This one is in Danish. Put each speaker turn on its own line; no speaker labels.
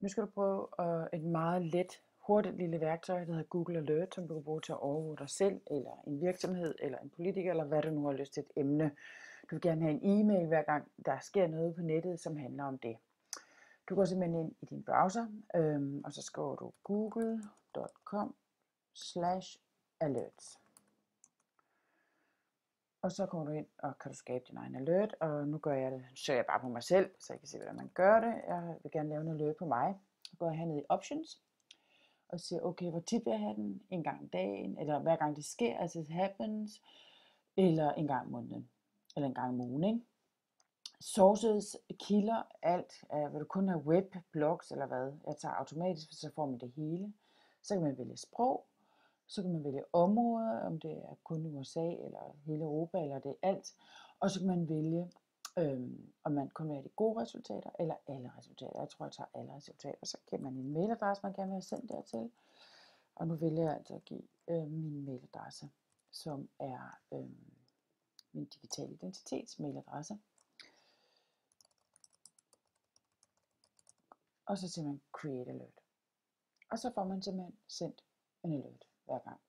Nu skal du prøve et meget let, hurtigt lille værktøj, der hedder Google Alert, som du kan bruge til at overvåge dig selv, eller en virksomhed, eller en politiker, eller hvad du nu har lyst til, et emne. Du vil gerne have en e-mail, hver gang der sker noget på nettet, som handler om det. Du går simpelthen ind i din browser, og så skriver du google.com/alerts. Og så kommer du ind, og kan du skabe din egen alert, og nu gør jeg det, søger jeg bare på mig selv, så jeg kan se, hvordan man gør det. Jeg vil gerne lave en alert på mig. Så går jeg herned i options, og siger, okay, hvor tit vil jeg have den? En gang om dagen, eller hver gang det sker, altså it happens, eller en gang om måneden, eller en gang om ugen, ikke? Sources, kilder, alt. Vil du kun have web, blogs eller hvad? Jeg tager automatisk, så får man det hele. Så kan man vælge sprog, så kan man vælge områder, om det er kun USA, eller hele Europa, eller det er alt. Og så kan man vælge, om man kun vil have de gode resultater, eller alle resultater. Jeg tror, jeg tager alle resultater. Så giver man en mailadresse, man gerne vil have sendt dertil. Og nu vælger jeg altså at give min mailadresse, som er min digitale identitets mailadresse. Og så siger man create alert. Og så får man simpelthen sendt en alert hver gang.